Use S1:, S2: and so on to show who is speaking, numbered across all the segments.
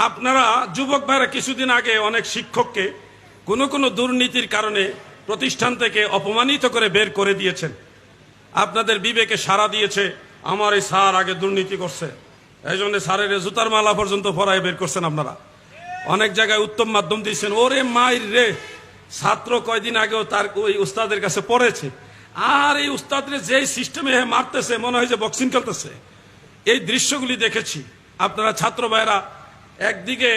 S1: আপনারা যুবক ভাইরা কিছুদিন আগে অনেক শিক্ষককে কোনো দুর্নীতির কারণে প্রতিষ্ঠান থেকে অপমানিত করে বের করে দিয়েছেন। আপনাদের বিবেকে সাড়া দিয়েছে, আমার এই স্যার আগে দুর্নীতি করছে, এই জন্য স্যারের জুতার মালা পর্যন্ত পরায় বের করছেন। আপনারা অনেক জায়গায় উত্তম মাধ্যম দিয়েছেন। ওরে মাইর রে, ছাত্র কয়দিন আগেও তার ওই উস্তাদের কাছে পড়েছে, আর এই উস্তাদরে যেই সিস্টেমে মারতেছে মনে হয় যে বক্সিং খেলতেছে। এই দৃশ্যগুলি দেখেছি। আপনারা ছাত্র ভাইরা একদিকে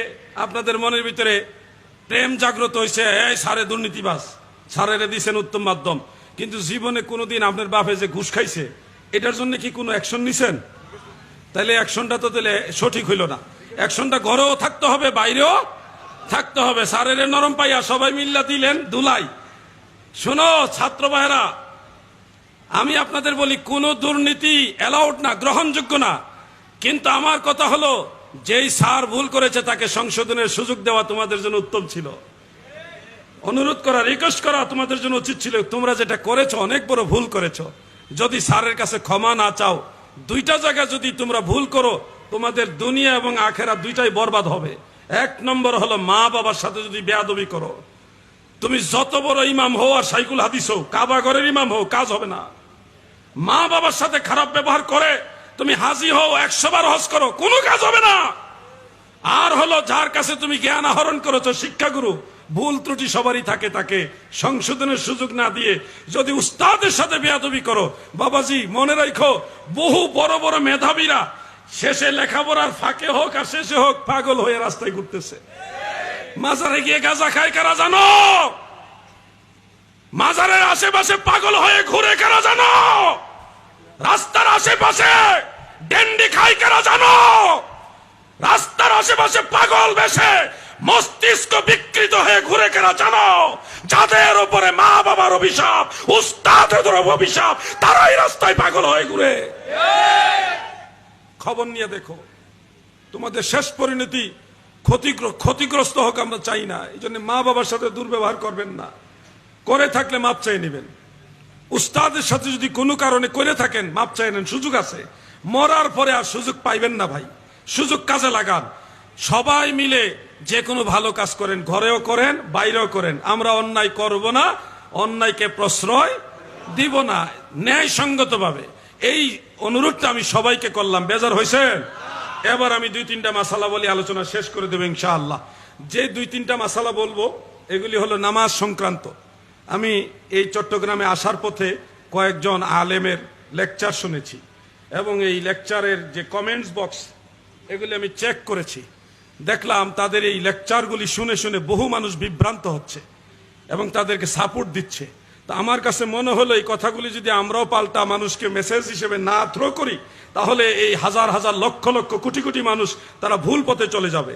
S1: আপনাদের মনের ভিতরে প্রেম জাগ্রত হয়েছে, এই সারে দুর্নীতিবাজ, সারেরে দিয়েছেন উত্তম মাধ্যম, কিন্তু জীবনে কোনোদিন আপনার বাপে যে ঘুষ খাইছে এটার জন্য কি কোনো অ্যাকশন নিছেন? তাহলে অ্যাকশনটা তো তাহলে সঠিক হইল না। অ্যাকশনটা ঘরেও থাকতে হবে, বাইরেও থাকতে হবে। সারেরে নরম পাইয়া সবাই মিল্লা দিলেন ধুলাই। শোনো ছাত্র ভাইরা, আমি আপনাদের বলি কোন দুর্নীতি অ্যালাউড না, গ্রহণযোগ্য না। কিন্তু আমার কথা হলো, যেই স্যার ভুল করেছে তাকে সংশোধনের সুযোগ দেওয়া তোমাদের জন্য উত্তম ছিল। অনুরোধ করা, রিকোয়েস্ট করা তোমাদের জন্য উচিত ছিল। তোমরা যেটা করেছো অনেক বড় ভুল করেছো। যদি স্যারের কাছে ক্ষমা না চাও, দুইটা জায়গায় যদি তোমরা ভুল করো, তোমাদের দুনিয়া এবং আখেরা দুইটাই বরবাদ হবে। এক নম্বর হলো মা বাবার সাথে যদি বেয়াদবি করো, তুমি যত বড় ইমাম হও আর সাইকুল হাদিস হও, কাবা ঘরের ইমাম হও, কাজ হবে না। মা বাবার সাথে খারাপ ব্যবহার করে তুমি হাজি হও, 100 বার হজ করো, কোনো কাজ হবে না। আর হলো যার কাছে তুমি জ্ঞান আহরণ করেছো, শিক্ষাগুরু, ভুল ত্রুটি সবারই থাকে, তাকে সংশোধনের সুযোগ না দিয়ে যদি উস্তাদের সাথে বেয়াদবি করো, বাবাজি মনে রাখো, বহু বড় বড় মেধাবীরা শেষে লেখাপড়ার ফাঁকে হোক আর শেষে হোক পাগল হয়ে রাস্তায় ঘুরতেছে। মাজারে গিয়ে গাঁজা খায় কারা জানো? মাজারের আশেপাশে পাগল হয়ে ঘুরে কারা জানো? রাস্তার আশেপাশে ডেন্ডি খাই কারা জানো? রাস্তার আশেপাশে পাগল বেশে মস্তিষ্ক বিকৃত হয়ে ঘুরে কারা জানো? যাদের উপরে মা বাবার অভিশাপ, উস্তাদের অভিশাপ, তারাই রাস্তায় পাগল হয়ে ঘুরে। খবর নিয়ে দেখো, তোমাদের শেষ পরিণতি ক্ষতিগ্রস্ত হোক আমরা চাই না। এই জন্য মা বাবার সাথে দুর্ব্যবহার করবেন না, করে থাকলে মাপ চেয়ে নেবেন। উস্তাদের সাথে যদি কোনো কারণে করে থাকেন, মাপ চেয়ে নেন, সুযোগ আছে। মরার পরে আর সুযোগ পাইবেন না ভাই, সুযোগ কাজে লাগান। সবাই মিলে যে কোনো ভালো কাজ করেন, ঘরেও করেন, বাইরেও করেন। আমরা অন্যায় করব না, অন্যায়কে প্রশ্রয় দিব না, ন্যায়সঙ্গত ভাবে। এই অনুরোধটা আমি সবাইকে করলাম। বেজার হয়েছেন? এবার আমি 2-3টা মাসালা বলি, আলোচনা শেষ করে দেব ইনশাআল্লাহ। যে 2-3টা মাসালা বলবো এগুলি হলো নামাজ সংক্রান্ত। আমি এই চট্টগ্রামে আসার পথে কয়েকজন আলেমের লেকচার শুনেছি, এবং এই লেকচারের যে কমেন্টস বক্স এগুলি আমি চেক করেছি। দেখলাম তাদের এই লেকচারগুলি শুনে শুনে বহু মানুষ বিভ্রান্ত হচ্ছে এবং তাদেরকে সাপোর্ট দিচ্ছে। তা আমার কাছে মনে হলো এই কথাগুলি যদি আমরাও পাল্টা মানুষকে মেসেজ হিসেবে না থ্রো করি, তাহলে এই হাজার হাজার লক্ষ লক্ষ কোটি কোটি মানুষ তারা ভুল পথে চলে যাবে।